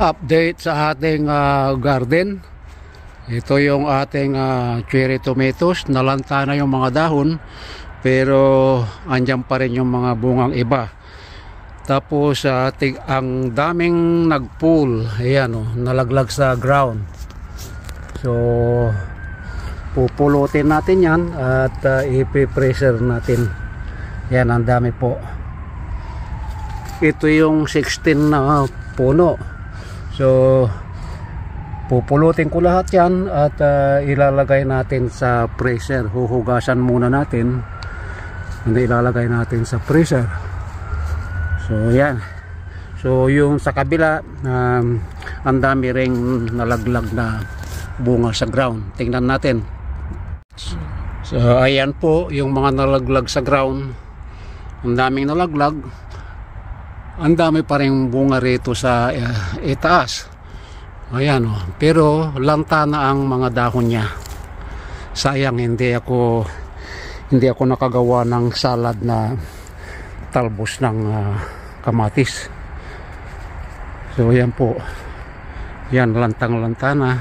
update sa ating garden. Ito yung ating cherry tomatoes. Nalanta na yung mga dahon, pero andyan pa rin yung mga bungang iba. Tapos ang daming nagpool, ayan, nalaglag sa ground. So pupulutin natin yan at ipipressure natin. Yan, ang dami po. Ito yung 16 na puno. So pupulutin ko lahat yan at ilalagay natin sa pressure. Huhugasan muna natin, hindi ilalagay natin sa pressure. So yan. So yung sa kabila, ang dami ring nalaglag na bunga sa ground. Tingnan natin. So ayan po yung mga nalaglag sa ground. Ang daming nalaglag. Ang dami pa rin bunga rito sa itaas. Ayan, pero lanta na ang mga dahon niya. Sayang hindi ako nakagawa ng salad na talbos ng kamatis. So yan po. Yan, lantang-lanta na.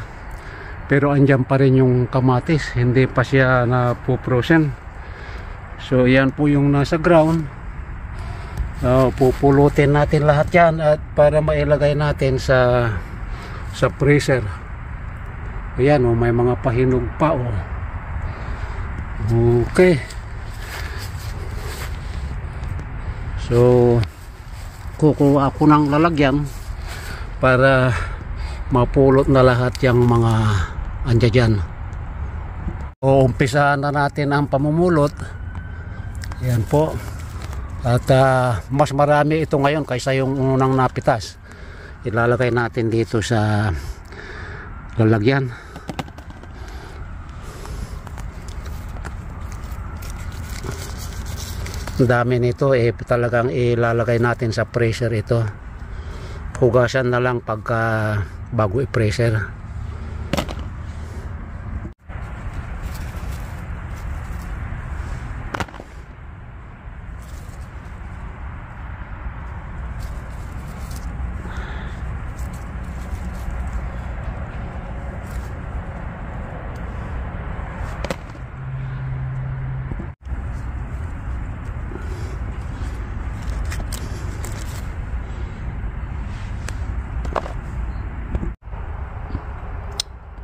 Pero andyan pa rin yung kamatis, hindi pa siya napuprosen. So yan po yung nasa ground. Pupulutin natin lahat yan at para mailagay natin sa freezer. Ayan, may mga pahinog pa. Okay. So kukuha ako ng lalagyan para mapulot na lahat yung mga andyan dyan. Umpisahan na natin ang pamumulot. Ayan po. At mas marami ito ngayon kaysa yung unang napitas. Ilalagay natin dito sa lalagyan. Ang dami nito, talagang ilalagay natin sa pressure ito. Hugasan na lang pagka bago i-pressure.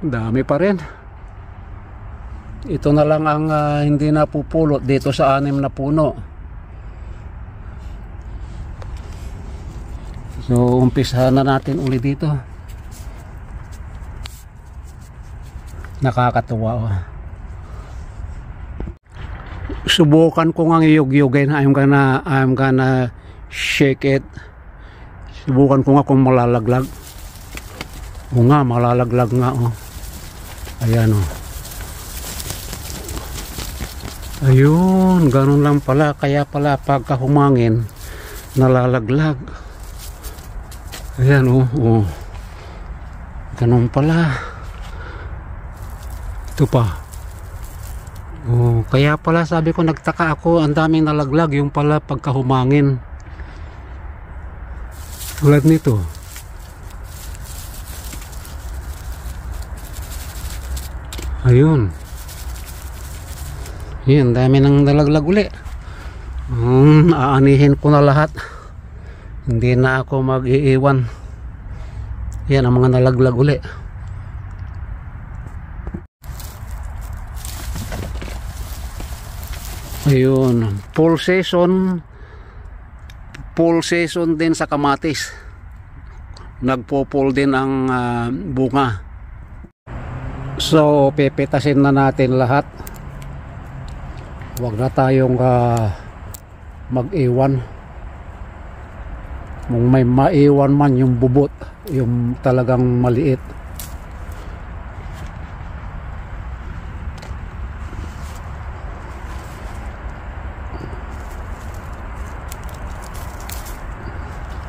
Dami pa rin. Ito na lang ang hindi napupulot dito sa 6 na puno. So umpisahan na natin ulit dito. Nakakatuwa. Subukan ko ngang iyug-yugin. I'm gonna shake it. Subukan ko nga kung malalaglag. O nga, malalaglag nga. Ayan, ayun, ganun lang pala. Kaya pala pagka humangin nalalaglag. Ayan, ganun pala. Ito pa. Kaya pala sabi ko, nagtaka ako, ang daming nalaglag. Yung pala pagka humangin. Tulad nito. Ayun. Yan, dami nang nalaglag uli. Aanihin ko na lahat. Hindi na ako mag-iiwan. Yan ang mga nalaglag uli. Ayun, full season din sa kamatis. Nagpo-pull din ang bunga. So pipitasin na natin lahat. Huwag na tayong mag-iwan. Kung may maiwan man yung bubot, yung talagang maliit.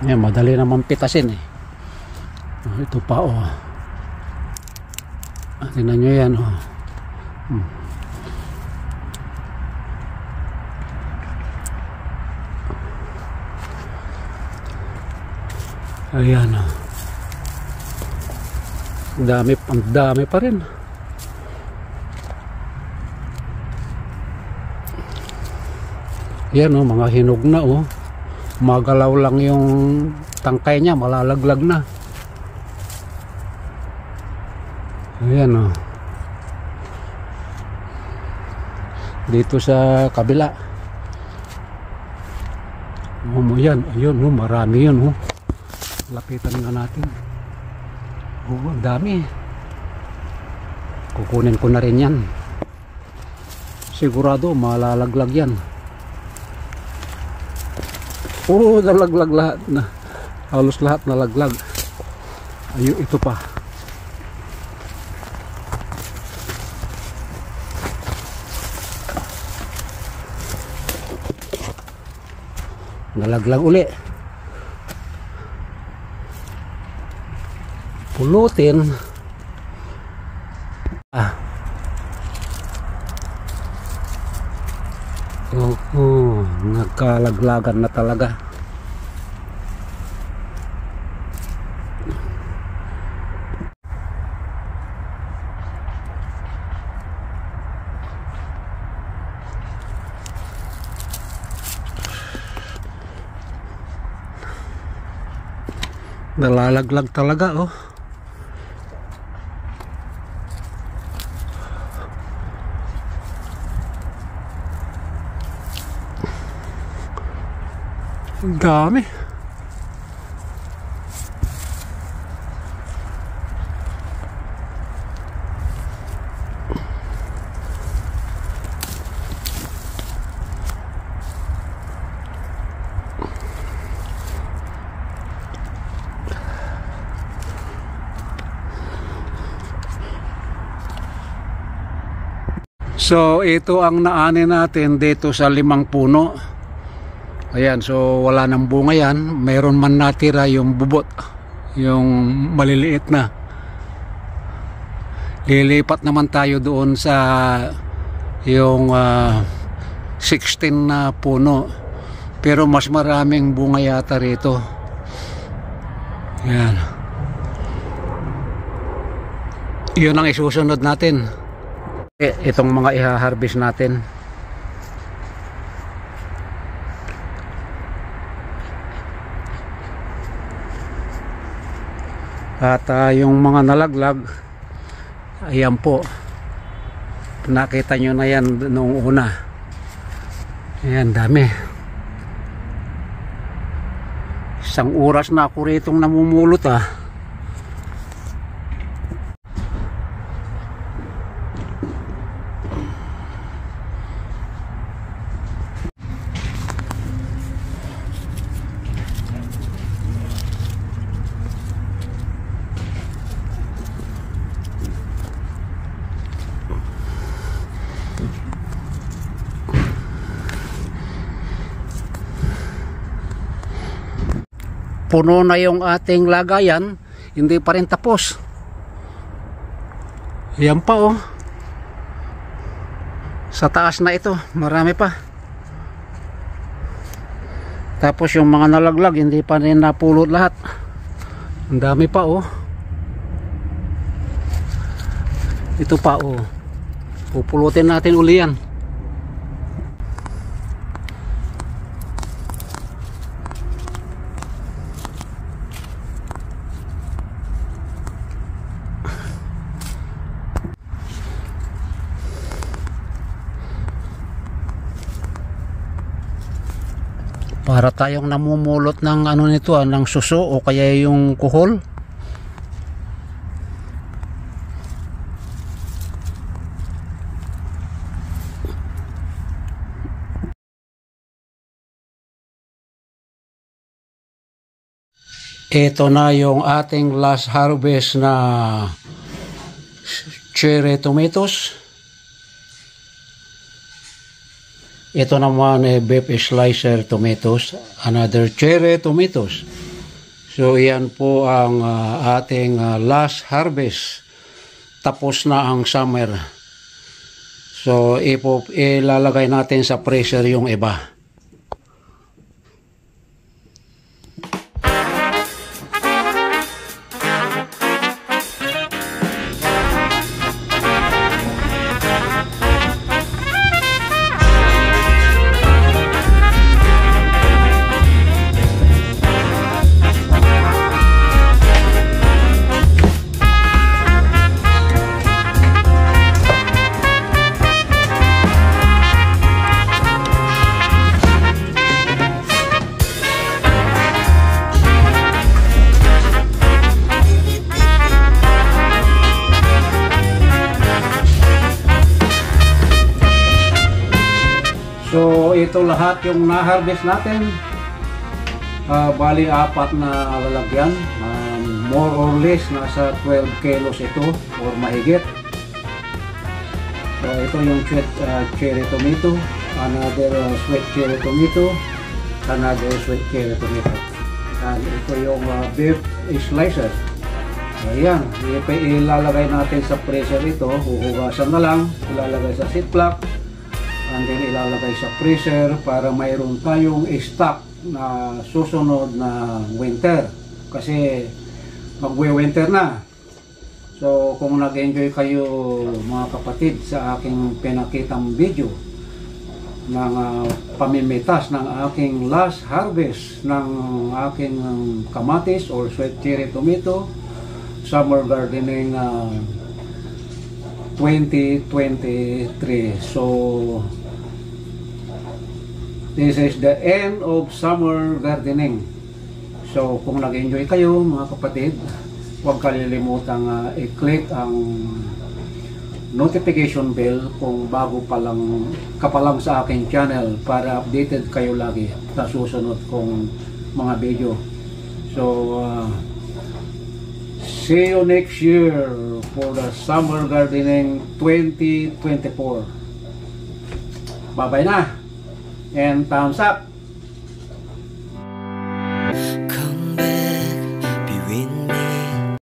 Yan, madali naman pitasin eh. Ito pa tingnan nyo yan Ayan Ang dami pa rin. Yan, oh, mga hinog na, oh. Magalaw lang yung tangkay niya, malalaglag na. Ayan, oh. Dito sa kabila. Yan, ayun, oh, marami yun, oh. Lapitan nga natin. Oh, ang dami. Kukunin ko na rin yan. Sigurado malalaglag yan. Oh, nalaglag lahat na. Halos lahat nalaglag. Ayun, ito pa. Nalaglag uli. Pulutin. Oh, nagkalaglagan na talaga. Nalalaglag talaga, oh. Ang dami. So ito ang naani natin dito sa 5 puno. Ayan, so wala nang bunga yan. Mayroon man natira yung bubot, yung maliliit na. Lilipat naman tayo doon sa yung 16 na puno. Pero mas maraming bunga yata rito. Ayan. Yun ang isusunod natin. Itong mga iha-harvest natin. At yung mga nalaglag, ayan po, nakita nyo na yan noong una. Ayan, dami. Isang oras na ako ritong namumulot, ah. Puno na yung ating lagayan, hindi pa rin tapos. Yan pa, oh. Sa taas na ito, marami pa. Tapos yung mga nalaglag, hindi pa rin napulot lahat. Ang dami pa, oh. Ito pa, oh. Pupulutin natin uli yan. Para tayong namumulot ng ano nito, ng suso o kaya yung kuhol. Ito na yung ating last harvest na cherry tomatoes. Ito naman beef slicer tomatoes, another cherry tomatoes. So yan po ang ating last harvest. Tapos na ang summer. So ilalagay natin sa freezer yung iba. ito lahat yung na-harvest natin. Bali 4 na lalagyan. More or less nasa 12 kilos ito or mahigit. So ito yung sweet cherry tomato, another sweet cherry tomato, another sweet cherry tomato. And ito yung beef slicer. Ayan, ilalagay natin sa freezer ito, huhugasan na lang, ilalagay sa ziplock, and then ilalagay sa freezer para mayroon tayong stock na susunod na winter. Kasi magwe-winter na. So kung nag-enjoy kayo mga kapatid sa aking pinakitang video ng pamimitas ng aking last harvest ng aking kamatis or sweet cherry tomato summer gardening 2023. So this is the end of summer gardening. So kung nag-enjoy kayo mga kapatid, huwag kalilimutang i-click ang notification bell kung bago ka pa lang sa aking channel para updated kayo lagi sa susunod kong mga video. So see you next year for the summer gardening 2024. Bye bye na and thumbs up.